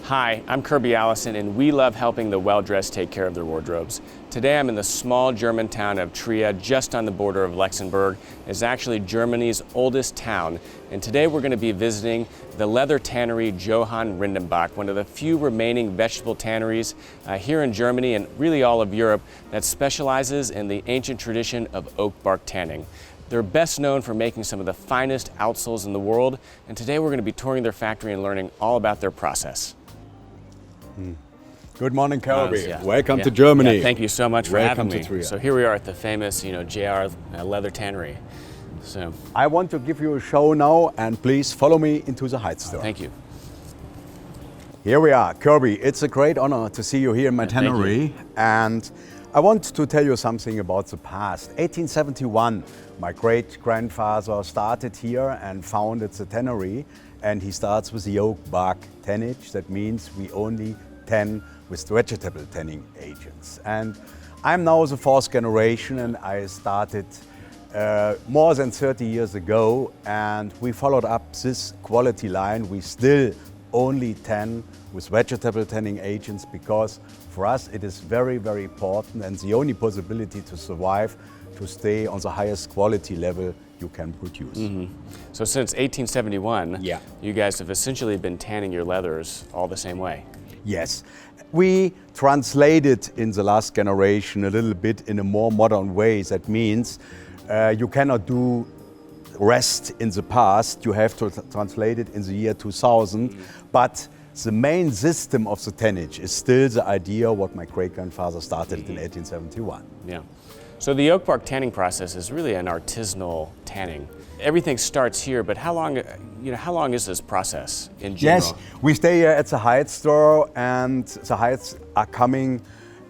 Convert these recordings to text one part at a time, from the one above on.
Hi, I'm Kirby Allison, and we love helping the well-dressed take care of their wardrobes. Today I'm in the small German town of Trier, just on the border of Luxembourg. It's actually Germany's oldest town, and today we're going to be visiting the leather tannery JR Rendenbach, one of the few remaining vegetable tanneries here in Germany and really all of Europe that specializes in the ancient tradition of oak bark tanning. They're best known for making some of the finest outsoles in the world, and today we're going to be touring their factory and learning all about their process. Good morning, Kirby. Yeah. Welcome to Germany. Yeah, thank you so much for having me. Trier. So here we are at the famous, JR Leather Tannery. So I want to give you a show now, and please follow me into the Heights store. thank you. Here we are, Kirby. It's a great honor to see you here in my Thank you. tannery, and I want to tell you something about the past. 1871, my great-grandfather started here and founded the tannery, and he starts with the oak bark tannage. That means we only tan with vegetable tanning agents. And I'm now the fourth generation, and I started more than 30 years ago, and we followed up this quality line. We still only tan with vegetable tanning agents because for us it is very, very important and the only possibility to survive, to stay on the highest quality level you can produce. So since 1871, Yeah. you guys have essentially been tanning your leathers all the same way. Yes. We translated in the last generation a little bit in a more modern way. That means you cannot do rest in the past, you have to translate it in the year 2000, but the main system of the tannage is still the idea what my great-grandfather started in 1871. Yeah. So the oak bark tanning process is really an artisanal tanning. Everything starts here, but how long is this process in general? Yes, we stay here at the Heights store, and the Heights are coming,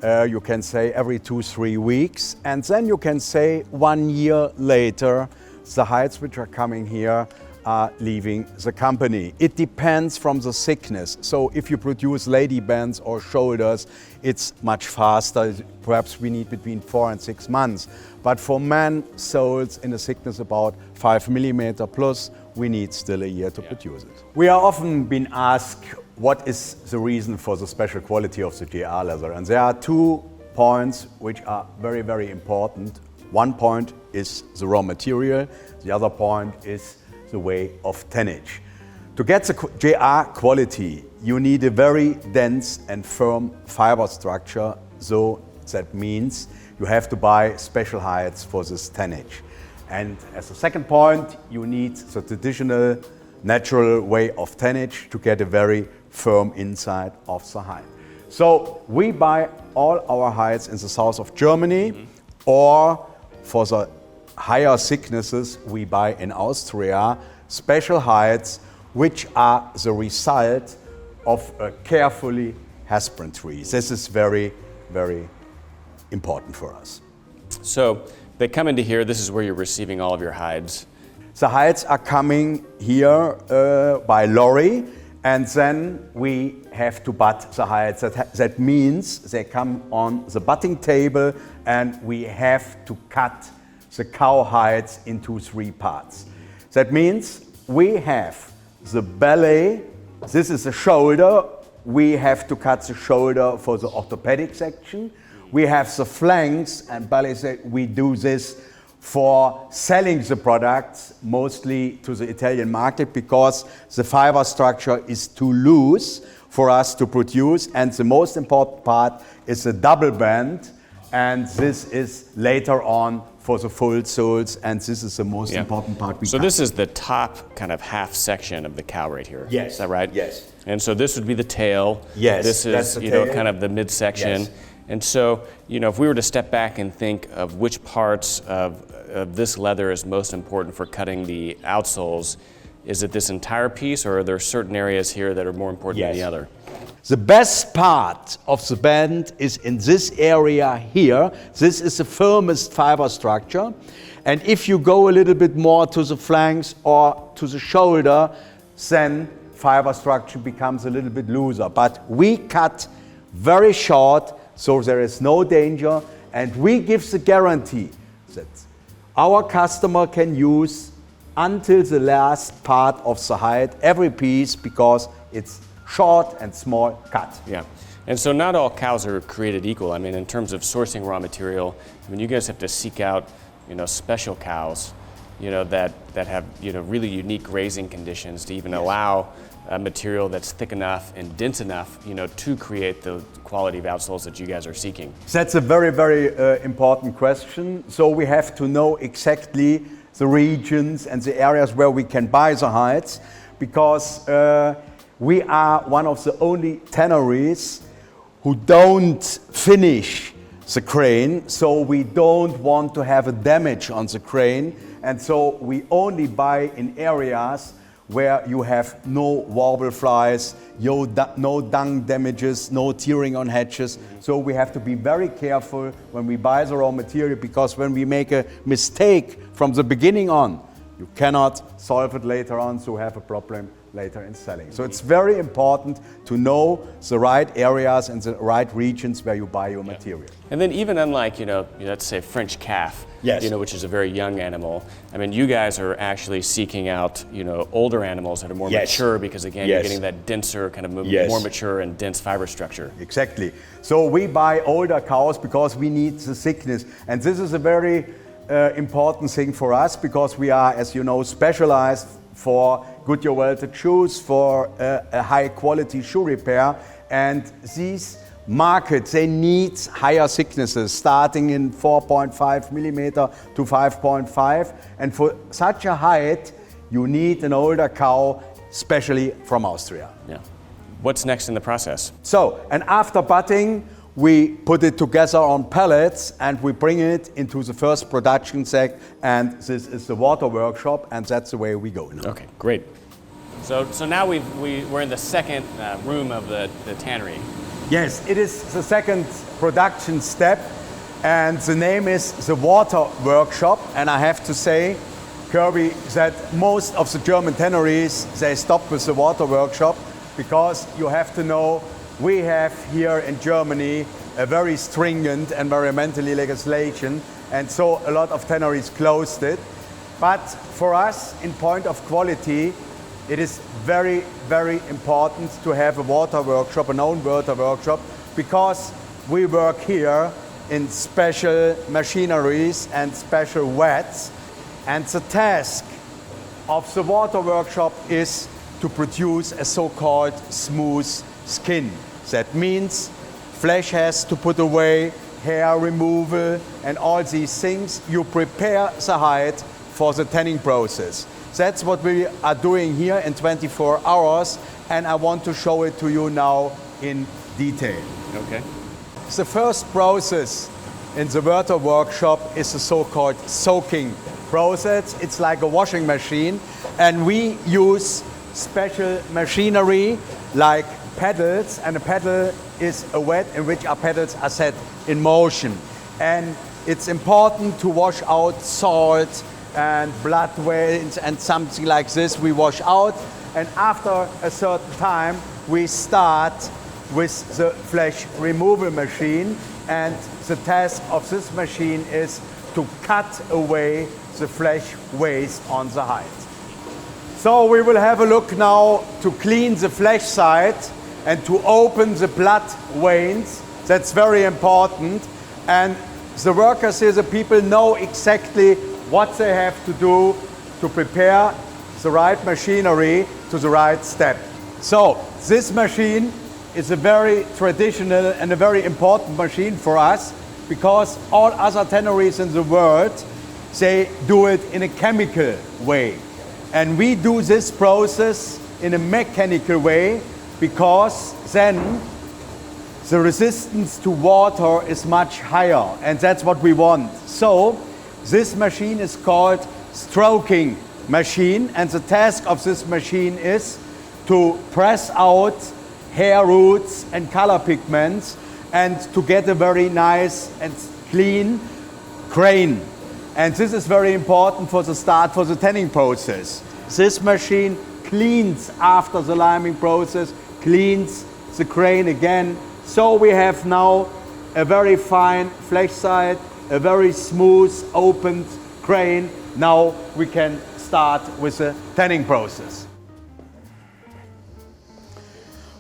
you can say, every 2-3 weeks. And then you can say 1 year later, the Heights which are coming here are leaving the company. It depends from the thickness. So if you produce lady bands or shoulders, it's much faster. Perhaps we need between 4 and 6 months. But for men soles in a thickness about 5 millimeter plus, we need still a year to produce it. We are often been asked what is the reason for the special quality of the JR leather. And there are 2 points which are very, very important. One point is the raw material. The other point is the way of tannage. To get the JR quality, you need a very dense and firm fiber structure. So that means you have to buy special hides for this tannage. And as a second point, you need the traditional natural way of tannage to get a very firm inside of the hide. So we buy all our hides in the south of Germany, or for the higher thicknesses we buy in Austria special hides which are the result of a carefully husbandry. This is very, very important for us. So they come into here, this is where you're receiving all of your hides. The hides are coming here by lorry, and then we have to butt the hides. That means they come on the butting table, and we have to cut the cow hides into 3 parts. That means we have the belly, this is the shoulder, we have to cut the shoulder for the orthopedic section. We have the flanks and belly, we do this for selling the products mostly to the Italian market because the fiber structure is too loose for us to produce, and the most important part is the double band, and this is later on for the full soles, and this is the most important part. So this is the top kind of half section of the cow right here. Yes. Is that right? Yes. And so this would be the tail. Yes, This that's is, the tail. kind of the midsection. Yes. And so, if we were to step back and think of which parts of this leather is most important for cutting the outsoles, is it this entire piece, or are there certain areas here that are more important than the other? The best part of the band is in this area here. This is the firmest fiber structure. And if you go a little bit more to the flanks or to the shoulder, then fiber structure becomes a little bit looser. But we cut very short, so there is no danger. And we give the guarantee that our customer can use until the last part of the hide, every piece, because it's short and small cut. Yeah. And so not all cows are created equal. I mean, in terms of sourcing raw material, I mean, you guys have to seek out, special cows, that have, really unique grazing conditions to even allow a material that's thick enough and dense enough, to create the quality of outsoles that you guys are seeking. That's a very, very important question. So we have to know exactly the regions and the areas where we can buy the hides, because we are one of the only tanneries who don't finish the crane, so we don't want to have a damage on the crane, and so we only buy in areas where you have no warble flies, no dung damages, no tearing on hatches. So we have to be very careful when we buy the raw material, because when we make a mistake from the beginning on, you cannot solve it later on, so have a problem later in selling. So it's very important to know the right areas and the right regions where you buy your material. And then even unlike, let's say French calf, yes, which is a very young animal, I mean, you guys are actually seeking out, older animals that are more yes, mature, because again, yes, you're getting that denser, kind of yes, more mature and dense fiber structure. Exactly. So we buy older cows because we need the thickness. And this is a very important thing for us, because we are, as you know, specialized for Goodyear welded shoes, for a high quality shoe repair. And these markets, they need higher thicknesses, starting in 4.5 millimeter to 5.5. And for such a height, you need an older cow, especially from Austria. Yeah. What's next in the process? So, and after butting, we put it together on pallets and we bring it into the first production sack, and this is the water workshop, and that's the way we go now. Okay, great. So now we're in the second room of the tannery. Yes, it is the second production step, and the name is the water workshop. And I have to say, Kirby, that most of the German tanneries, they stop with the water workshop, because you have to know, we have here in Germany a very stringent environmental legislation, and so a lot of tanneries closed it. But for us, in point of quality, it is very, very important to have a water workshop, an own water workshop, because we work here in special machineries and special wets. And the task of the water workshop is to produce a so-called smooth skin. That means flesh has to put away, hair removal, and all these things. You prepare the hide for the tanning process. That's what we are doing here in 24 hours, and I want to show it to you now in detail. Okay. The first process in the water workshop is the so-called soaking process. It's like a washing machine, and we use special machinery like pedals, and a pedal is a wet in which our pedals are set in motion. And it's important to wash out salt and blood veins and something like this. We wash out, and after a certain time we start with the flesh removal machine, and the task of this machine is to cut away the flesh waste on the hide. So we will have a look now to clean the flesh side and to open the blood veins. That's very important. And the workers here, the people, know exactly what they have to do to prepare the right machinery to the right step. So this machine is a very traditional and a very important machine for us, because all other tanneries in the world, they do it in a chemical way. And we do this process in a mechanical way, because then the resistance to water is much higher, and that's what we want. So this machine is called stroking machine, and the task of this machine is to press out hair roots and color pigments, and to get a very nice and clean grain. And this is very important for the start for the tanning process. This machine cleans after the liming process, cleans the grain again. So we have now a very fine flesh side, a very smooth opened grain. Now we can start with the tanning process.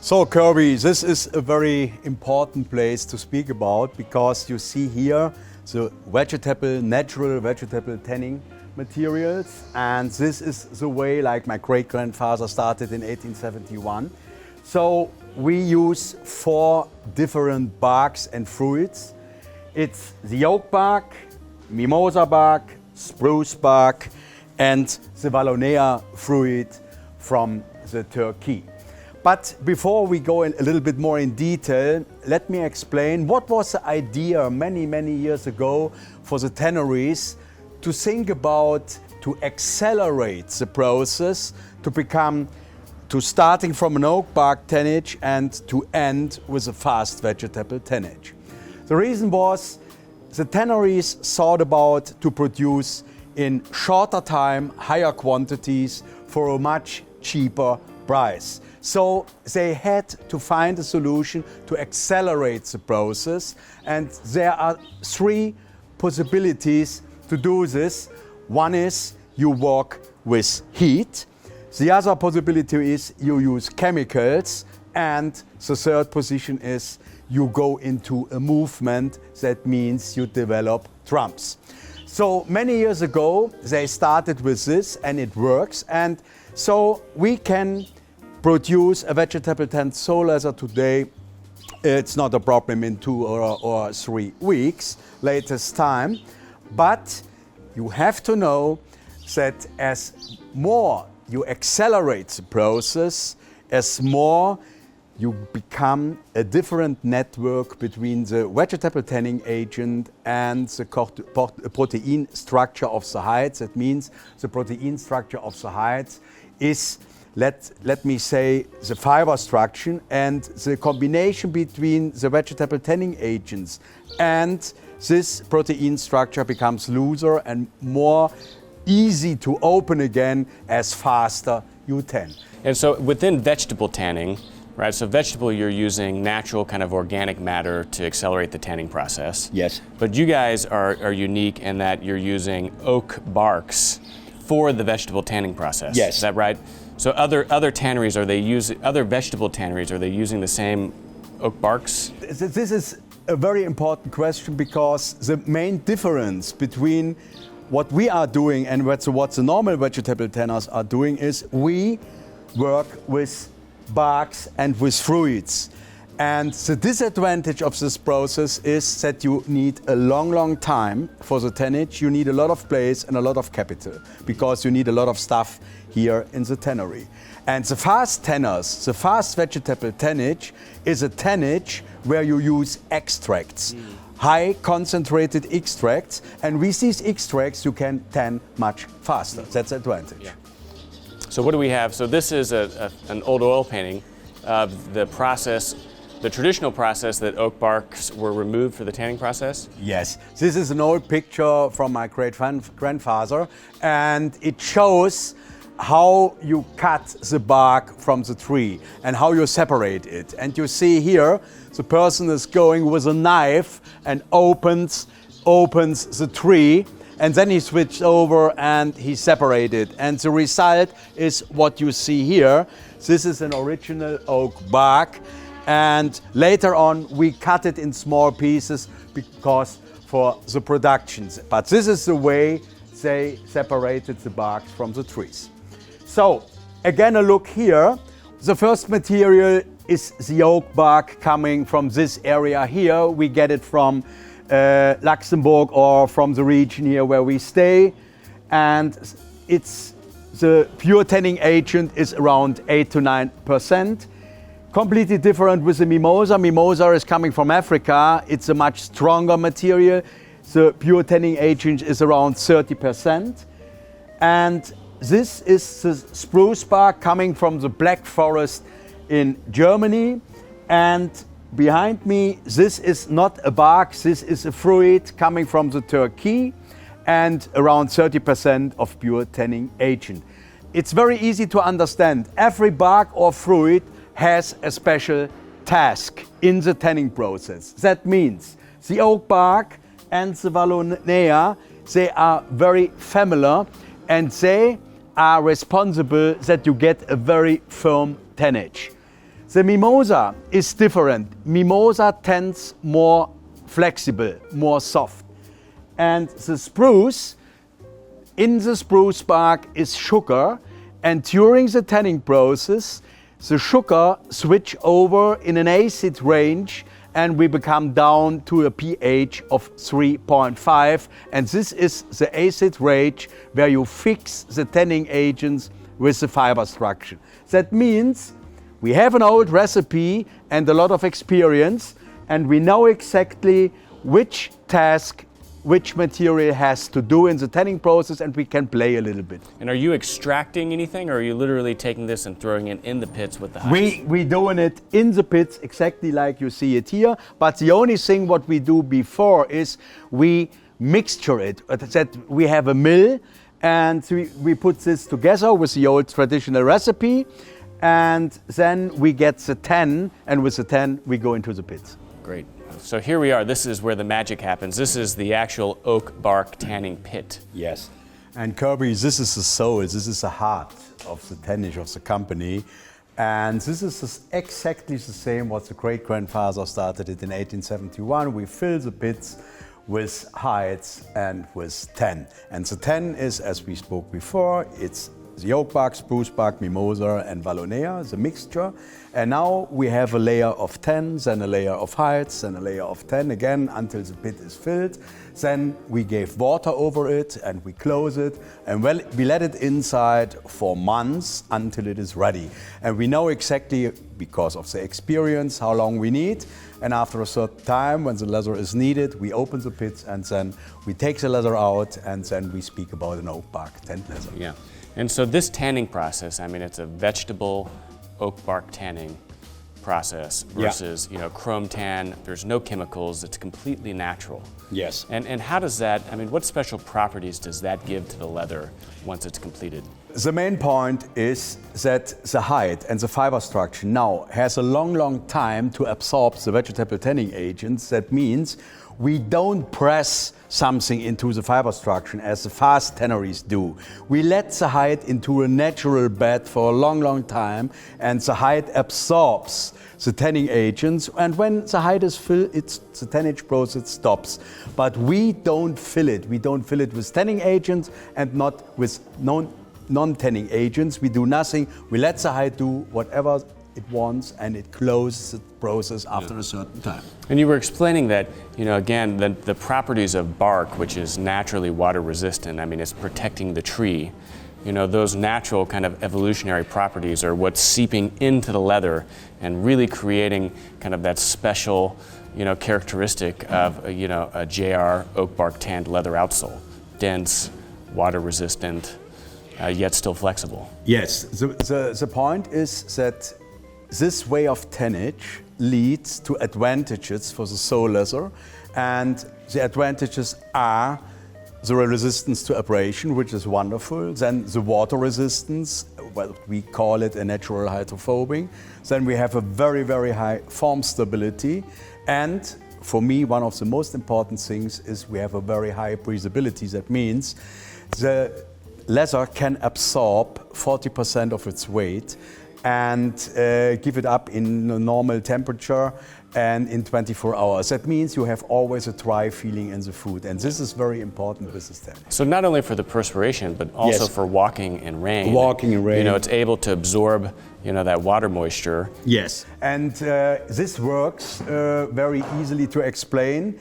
So Kirby, this is a very important place to speak about because you see here the natural vegetable tanning materials, and this is the way like my great-grandfather started in 1871. So we use 4 different barks and fruits. It's the oak bark, mimosa bark, spruce bark, and the Vallonia fruit from the Turkey. But before we go in a little bit more in detail, let me explain what was the idea many years ago for the tanneries to think about to accelerate the process to starting from an oak bark tannage and to end with a fast vegetable tannage. The reason was the tanneries thought about to produce in shorter time, higher quantities for a much cheaper price. So they had to find a solution to accelerate the process, and there are 3 possibilities to do this. One is you work with heat. The other possibility is you use chemicals, and the third position is you go into a movement. That means you develop drums. So many years ago they started with this and it works, and so we can produce a vegetable tanned sole leather today. It's not a problem in 2 or 3 weeks latest time, but you have to know that as more you accelerate the process, as more you become a different network between the vegetable tanning agent and the protein structure of the hides. That means the protein structure of the hides is, let me say, the fiber structure, and the combination between the vegetable tanning agents and this protein structure becomes looser and more easy to open again as faster you tan. And so within vegetable tanning, right, so vegetable you're using natural kind of organic matter to accelerate the tanning process. Yes. But you guys are unique in that you're using oak barks for the vegetable tanning process. Yes. Is that right? So other tanneries, other vegetable tanneries, are they using the same oak barks? This is a very important question because the main difference between what we are doing and what the normal vegetable tanners are doing is we work with barks and with fruits. And the disadvantage of this process is that you need a long time for the tannage. You need a lot of place and a lot of capital because you need a lot of stuff here in the tannery. And the fast tanners, the fast vegetable tannage is a tannage where you use extracts, high concentrated extracts, and with these extracts you can tan much faster. That's the advantage. Yeah. So what do we have? So this is an old oil painting of the process, the traditional process that oak barks were removed for the tanning process? Yes, this is an old picture from my great-grandfather, and it shows how you cut the bark from the tree and how you separate it. And you see here, the person is going with a knife and opens the tree, and then he switched over and he separated. And the result is what you see here. This is an original oak bark, and later on we cut it in small pieces because for the productions. But this is the way they separated the barks from the trees. So again, a look here. The first material is the oak bark coming from this area here. We get it from Luxembourg or from the region here where we stay, and it's the pure tanning agent is around 8 to 9%. Completely different with the mimosa. Mimosa is coming from Africa. It's a much stronger material. The pure tanning agent is around 30%. And this is the spruce bark coming from the Black Forest in Germany. And behind me, this is not a bark, this is a fruit coming from the Turkey, and around 30% of pure tanning agent. It's very easy to understand. Every bark or fruit has a special task in the tanning process. That means the oak bark and the Vallonia, they are very familiar, and they are responsible that you get a very firm tannage. The mimosa is different. Mimosa tends more flexible, more soft. And the spruce, in the spruce bark is sugar, and during the tanning process, the sugar switch over in an acid range, and we become down to a pH of 3.5, and this is the acid range where you fix the tanning agents with the fiber structure. That means we have an old recipe and a lot of experience, and we know exactly which task which material has to do in the tanning process, and we can play a little bit. And are you extracting anything, or are you literally taking this and throwing it in the pits with the hides? We doing it in the pits exactly like you see it here, but the only thing what we do before is we mixture it. That we have a mill, and we put this together with the old traditional recipe, and then we get the tan, and with the tan we go into the pits. Great. So here we are. This is where the magic happens. This is the actual oak bark tanning pit. Yes. And Kirby, this is the soul, this is the heart of the tannage of the company. And this is exactly the same what the great-grandfather started it in 1871. We fill the pits with hides and with tan. And the tan is, as we spoke before, it's the oak bark, spruce bark, mimosa and vallonea, the mixture. And now we have a layer of tan, then a layer of hides, then a layer of tan again until the pit is filled. Then we gave water over it and we close it, and we let it inside for months until it is ready. And we know exactly, because of the experience, how long we need. And after a certain time, when the leather is needed, we open the pits and then we take the leather out, and then we speak about an oak bark tanned leather. Yeah. And so this tanning process, I mean, it's a vegetable oak bark tanning process versus, chrome tan. There's no chemicals. It's completely natural. Yes. And how does that, I mean, what special properties does that give to the leather once it's completed? The main point is that the hide and the fiber structure now has a long time to absorb the vegetable tanning agents. That means we don't press something into the fiber structure as the fast tanneries do. We let the hide into a natural bed for a long time, and the hide absorbs the tanning agents, and when the hide is filled, the tannage process stops. But we don't fill it. We don't fill it with tanning agents and not with non-tanning agents. We do nothing. We let the hide do whatever it wants, and it closes the process after a certain time. And you were explaining that, again, the properties of bark, which is naturally water resistant, I mean, it's protecting the tree. Those natural kind of evolutionary properties are what's seeping into the leather and really creating kind of that special, characteristic of, a JR oak bark tanned leather outsole. Dense, water resistant, yet still flexible. Yes, the point is that this way of tannage leads to advantages for the sole leather, and the advantages are the resistance to abrasion, which is wonderful, then the water resistance, well, we call it a natural hydrophobic, then we have a very high form stability, and for me one of the most important things is we have a very high breathability. That means the leather can absorb 40% of its weight and give it up in a normal temperature and in 24 hours. That means you have always a dry feeling in the food, and this is very important with this tanning. So not only for the perspiration, but also Yes. for walking in rain. Walking in rain. It's able to absorb, that water moisture. Yes. And this works very easily to explain.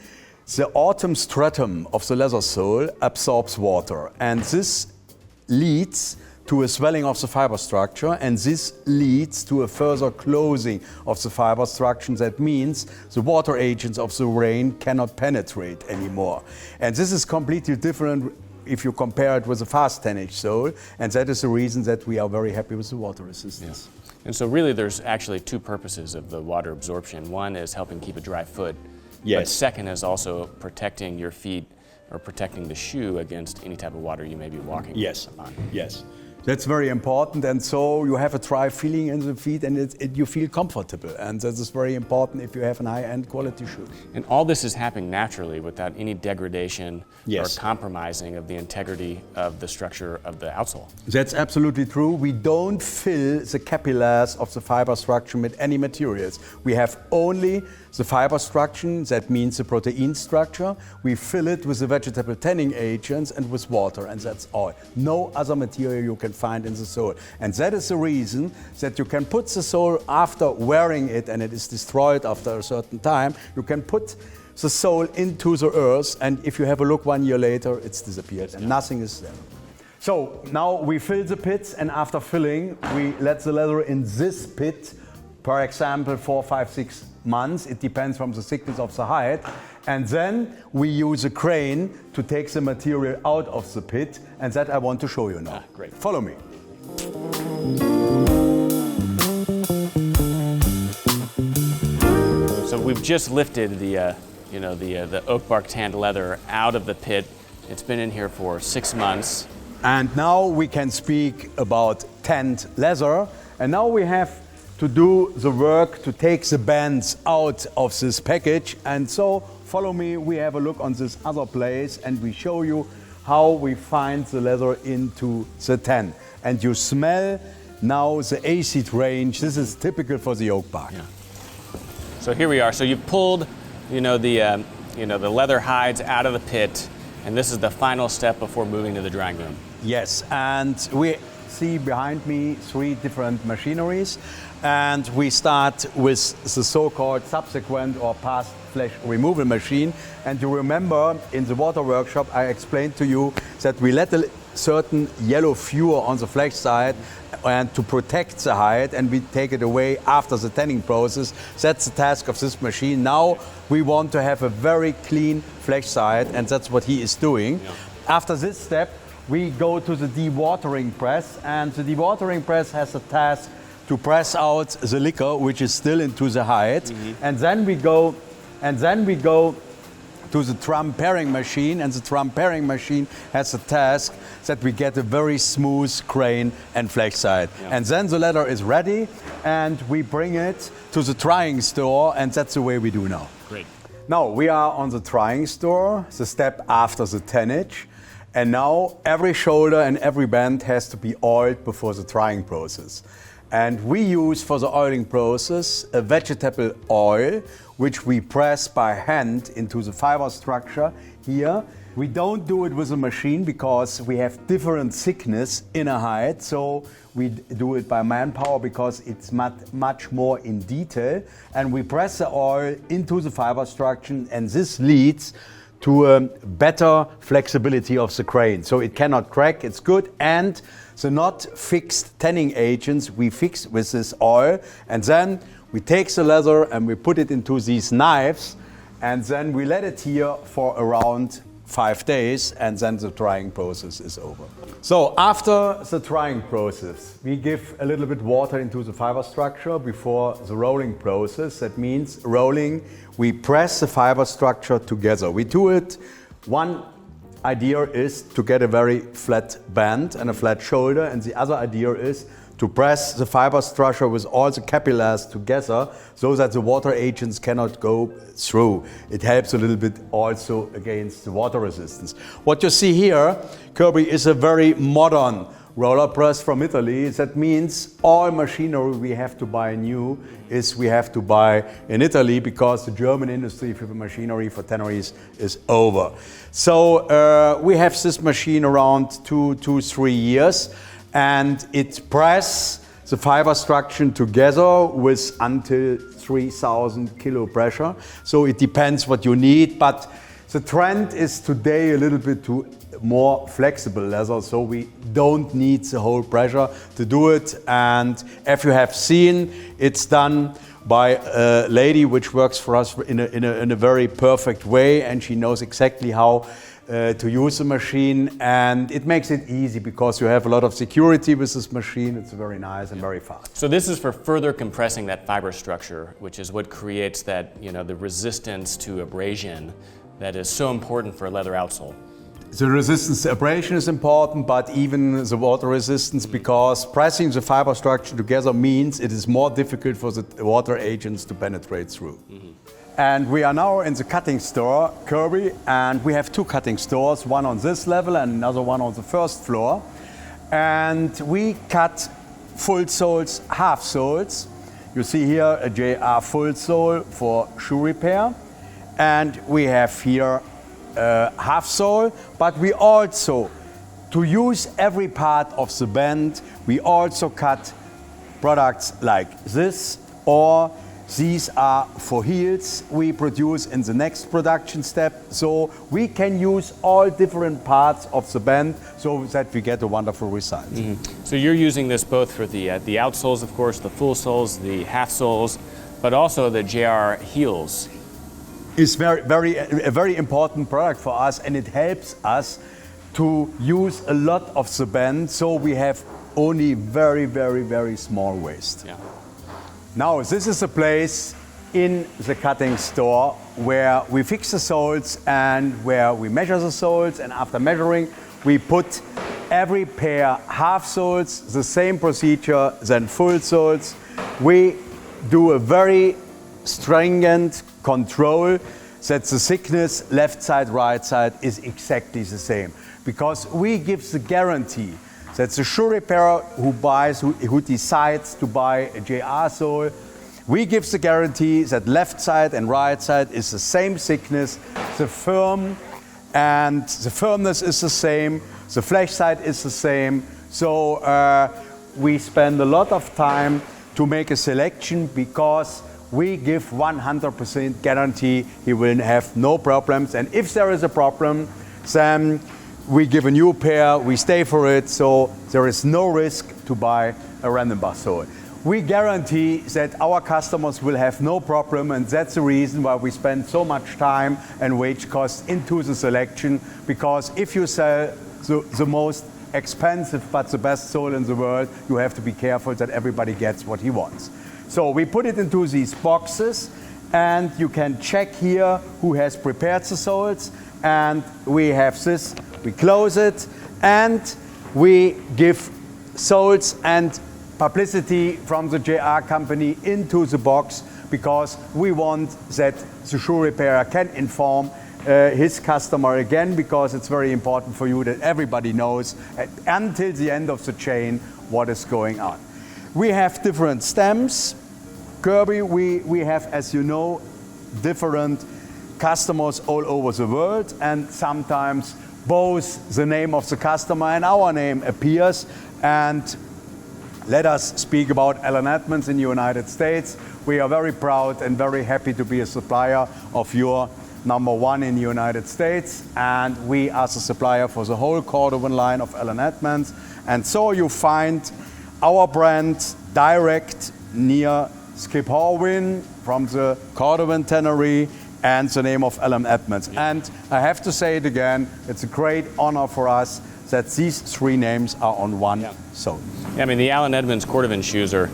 The autumn stratum of the leather sole absorbs water, and this leads to a swelling of the fiber structure, and this leads to a further closing of the fiber structure. That means the water agents of the rain cannot penetrate anymore. And this is completely different if you compare it with a fast tannage sole, and that is the reason that we are very happy with the water resistance. Yes. And so really there's actually two purposes of the water absorption. One is helping keep a dry foot. Yes. But second is also protecting your feet or protecting the shoe against any type of water you may be walking Yes. upon. Yes. That's very important, and so you have a dry feeling in the feet, and you feel comfortable, and that is very important if you have a high-end quality shoe. And all this is happening naturally without any degradation Yes. or compromising of the integrity of the structure of the outsole. That's absolutely true. We don't fill the capillaries of the fiber structure with any materials. We have only the fiber structure, that means the protein structure. We fill it with the vegetable tanning agents and with water, and that's all. No other material you can find in the sole. And that is the reason that you can put the sole after wearing it, and it is destroyed after a certain time. You can put the sole into the earth, and if you have a look 1 year later, it's disappeared and nothing is there. So now we fill the pits, and after filling, we let the leather in this pit, for example, 4, 5, 6 months. It depends from the thickness of the hide. And then we use a crane to take the material out of the pit, and that I want to show you now. Great. Follow me. So we've just lifted the oak bark tanned leather out of the pit. It's been in here for 6 months. And now we can speak about tanned leather. And now we have to do the work to take the bands out of this package. And so follow me, we have a look on this other place, and we show you how we find the leather into the tan. And you smell now the acid range. This is typical for the oak bark. Yeah. So here we are. So you pulled, the leather hides out of the pit, and this is the final step before moving to the drying room. Yes, and we see behind me 3 different machineries, and we start with the so-called subsequent or past flesh removal machine. And you remember in the water workshop I explained to you that we let a certain yellow fure on the flesh side and to protect the hide, and we take it away after the tanning process. That's the task of this machine. Now we want to have a very clean flesh side, and that's what he is doing. Yeah. After this step, we go to the dewatering press, and the dewatering press has a task to press out the liquor which is still into the hide. Mm-hmm. And then we go to the drum pairing machine, and the drum pairing machine has a task that we get a very smooth grain and flesh side. Yeah. And then the leather is ready, and we bring it to the drying store, and that's the way we do now. Great. Now we are on the drying store, the step after the tannage. And now every shoulder and every band has to be oiled before the drying process. And we use for the oiling process a vegetable oil, which we press by hand into the fiber structure here. We don't do it with a machine because we have different thickness in a hide, so we do it by manpower because it's much more in detail. And we press the oil into the fiber structure, and this leads to a better flexibility of the grain. So it cannot crack, it's good. And the not fixed tanning agents we fix with this oil, and then we take the leather and we put it into these knives, and then we let it here for around 5 days, and then the drying process is over. So after the drying process, we give a little bit water into the fiber structure before the rolling process. That means rolling, we press the fiber structure together. We do it, one idea is to get a very flat band and a flat shoulder, and the other idea is to press the fiber structure with all the capillaries together so that the water agents cannot go through. It helps a little bit also against the water resistance. What you see here, Kirby, is a very modern roller press from Italy. That means all machinery we have to buy new is we have to buy in Italy because the German industry for machinery for tanneries is over. So we have this machine around 3 years, and it presses the fiber structure together with until 3,000 kilo pressure. So it depends what you need, but the trend is today a little bit to more flexible leather, so we don't need the whole pressure to do it. And if you have seen, it's done by a lady which works for us in a very perfect way, and she knows exactly how to use the machine, and it makes it easy because you have a lot of security with this machine. It's very nice and very fast. So this is for further compressing that fiber structure, which is what creates that, the resistance to abrasion that is so important for a leather outsole. The resistance to abrasion is important, but even the water resistance, because pressing the fiber structure together means it is more difficult for the water agents to penetrate through. And we are now in the cutting store, Kirby, and we have two cutting stores, one on this level and another one on the first floor. And we cut full soles, half soles. You see here a JR full sole for shoe repair. And we have here half sole, but we also, to use every part of the band, we also cut products like this, or these are for heels we produce in the next production step. So we can use all different parts of the band so that we get a wonderful result. So you're using this both for the outsoles, of course, the full soles, the half soles, but also the JR heels. Is a very important product for us, and it helps us to use a lot of the band, so we have only very small waste. Yeah. Now, this is a place in the cutting store where we fix the soles and where we measure the soles, and after measuring, we put every pair half soles, the same procedure, then full soles. We do a very stringent control that the thickness left side, right side is exactly the same, because we give the guarantee that the shoe repairer who decides to buy a JR sole, we give the guarantee that left side and right side is the same thickness, the firmness is the same, the flesh side is the same. So we spend a lot of time to make a selection, because we give 100% guarantee he will have no problems. And if there is a problem, then we give a new pair, we stay for it, so there is no risk to buy a Rendenbach sole. We guarantee that our customers will have no problem, and that's the reason why we spend so much time and wage costs into the selection, because if you sell the most expensive but the best sole in the world, you have to be careful that everybody gets what he wants. So we put it into these boxes, and you can check here who has prepared the soles, and we have this, we close it, and we give soles and publicity from the JR company into the box, because we want that the shoe repairer can inform his customer again, because it's very important for you that everybody knows until the end of the chain what is going on. We have different stems. Kirby, we have, as you know, different customers all over the world, and sometimes both the name of the customer and our name appears. And let us speak about Allen Edmonds in the United States. We are very proud and very happy to be a supplier of your #1 in the United States, and we are the supplier for the whole Cordovan line of Allen Edmonds. And so you find our brand direct near Skip Horwin from the Cordovan Tannery and the name of Allen Edmonds. And I have to say it again, it's a great honor for us that these three names are on one sole. Yeah, I mean, the Allen Edmonds Cordovan shoes are,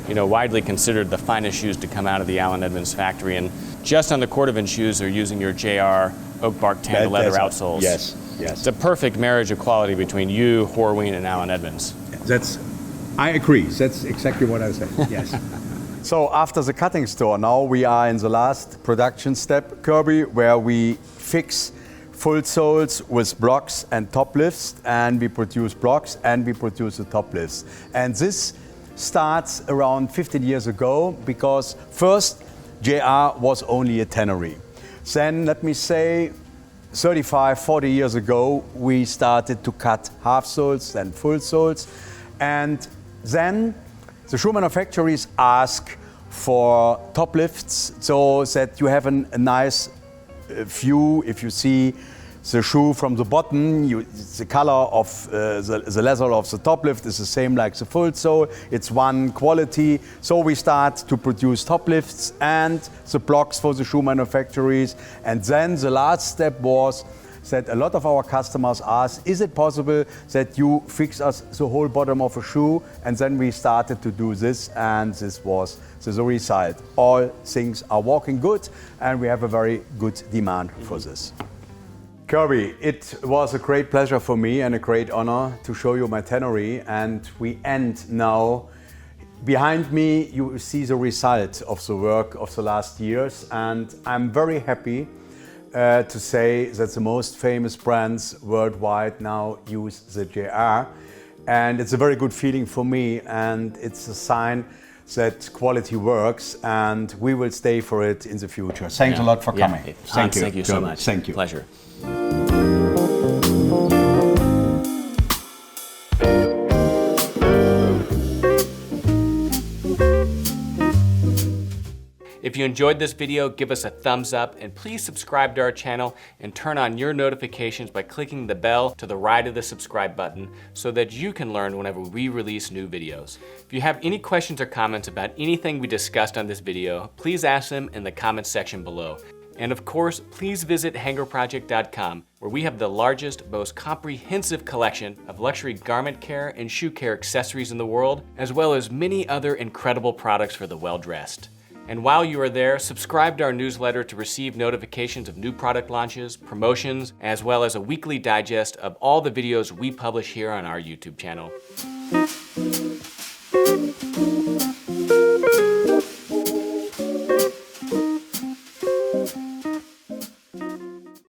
widely considered the finest shoes to come out of the Allen Edmonds factory. And just on the Cordovan shoes, they're using your JR oak bark tanned leather outsoles. Yes. It's a perfect marriage of quality between you, Horween, and Allen Edmonds. I agree. That's exactly what I said. Yes. So after the cutting store, now we are in the last production step, Kirby, where we fix full soles with blocks and top lifts, and we produce blocks and we produce the top lifts. And this starts around 15 years ago, because first JR was only a tannery. Then, let me say, 35, 40 years ago, we started to cut half soles and full soles. And then the shoe manufacturers ask for top lifts, so that you have a nice view. If you see the shoe from the bottom, the color of the leather of the top lift is the same like the full sole. It's one quality. So we start to produce top lifts and the blocks for the shoe manufacturers. And then the last step was that a lot of our customers asked, is it possible that you fix us the whole bottom of a shoe? And then we started to do this, and this was the result. All things are working good, and we have a very good demand for this. Kirby, it was a great pleasure for me and a great honor to show you my tannery, and we end now. Behind me you see the result of the work of the last years, and I'm very happy to say that the most famous brands worldwide now use the JR, and it's a very good feeling for me, and it's a sign that quality works, and we will stay for it in the future. Thanks a lot for coming. Thank you. Thank you so much. Thank you. Pleasure. If you enjoyed this video, give us a thumbs up, and please subscribe to our channel and turn on your notifications by clicking the bell to the right of the subscribe button so that you can learn whenever we release new videos. If you have any questions or comments about anything we discussed on this video, please ask them in the comments section below. And of course, please visit hangerproject.com, where we have the largest, most comprehensive collection of luxury garment care and shoe care accessories in the world, as well as many other incredible products for the well-dressed. And while you are there, subscribe to our newsletter to receive notifications of new product launches, promotions, as well as a weekly digest of all the videos we publish here on our YouTube channel.